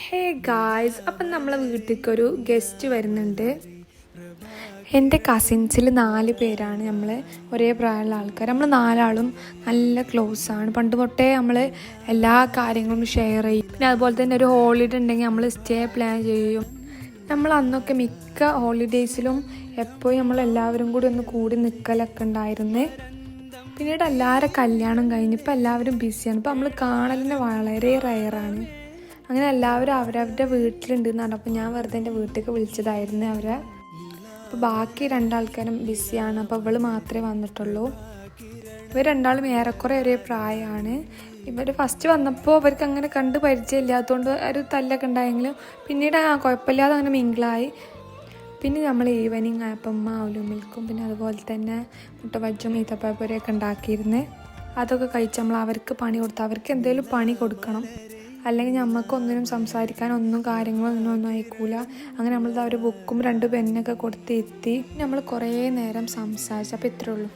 Hey guys, അപ്പം നമ്മളെ വീട്ടിലേക്കൊരു guest വരുന്നുണ്ട്. എൻ്റെ കസിൻസിൽ 4 പേരാണ് നമ്മൾ, ഒരേ പ്രായമുള്ള ആൾക്കാർ. നമ്മൾ 4 ആളും നല്ല ക്ലോസ് ആണ്. പണ്ട് തൊട്ടേ നമ്മൾ എല്ലാ കാര്യങ്ങളും ഷെയർ ചെയ്യും. പിന്നെ അതുപോലെ തന്നെ ഒരു ഹോളിഡേ ഉണ്ടെങ്കിൽ നമ്മൾ സ്റ്റേ പ്ലാൻ ചെയ്യും. നമ്മൾ അന്നൊക്കെ മിക്ക ഹോളിഡേയ്സിലും എപ്പോഴും നമ്മളെല്ലാവരും കൂടി ഒന്ന് കൂടി നിൽക്കലൊക്കെ ഉണ്ടായിരുന്നു. പിന്നീട് എല്ലാവരും കല്യാണം കഴിഞ്ഞ് ഇപ്പോൾ എല്ലാവരും ബിസിയാണ്. ഇപ്പോൾ നമ്മൾ കാണലിന് വളരെ റയറാണ്. അങ്ങനെ എല്ലാവരും അവരവരുടെ വീട്ടിലുണ്ടെന്ന് പറഞ്ഞപ്പോൾ ഞാൻ വെറുതെ എൻ്റെ വീട്ടിലേക്ക് വിളിച്ചതായിരുന്നു അവരെ. അപ്പോൾ ബാക്കി 2 ആൾക്കാരും ബിസിയാണ്. അപ്പോൾ ഇവൾ മാത്രമേ വന്നിട്ടുള്ളൂ. ഇവർ 2 ആളും ഏറെക്കുറെ ഒരേ പ്രായമാണ്. ഇവർ ഫസ്റ്റ് വന്നപ്പോൾ അവർക്ക് അങ്ങനെ കണ്ട് പരിചയമില്ലാത്തതുകൊണ്ട് ഒരു തല്ലൊക്കെ ഉണ്ടായെങ്കിലും പിന്നീട് കുഴപ്പമില്ലാതെ അങ്ങനെ മിങ്കിളായി. പിന്നെ നമ്മൾ ഈവനിങ് ആയപ്പോൾ ഉമ്മ അവലും മിൽക്കും പിന്നെ അതുപോലെ തന്നെ മുട്ട ബജ്ജും ഈത്തപ്പഴപ്പൊരിയൊക്കെ ഉണ്ടാക്കിയിരുന്നത്. അതൊക്കെ കഴിച്ച് നമ്മൾ അവർക്ക് പണി കൊടുത്ത് അവർക്ക് എന്തെങ്കിലും പണി കൊടുക്കണം, അല്ലെങ്കിൽ നമുക്കൊന്നിനും സംസാരിക്കാനൊന്നും കാര്യങ്ങളൊന്നും അയക്കൂല. അങ്ങനെ നമ്മളത് ഒരു ബുക്കും 2 പെന്നൊക്കെ കൊടുത്ത് എത്തി നമ്മൾ കുറേ നേരം സംസാരിച്ചു. അപ്പോൾ ഇത്രയേ ഉള്ളൂ.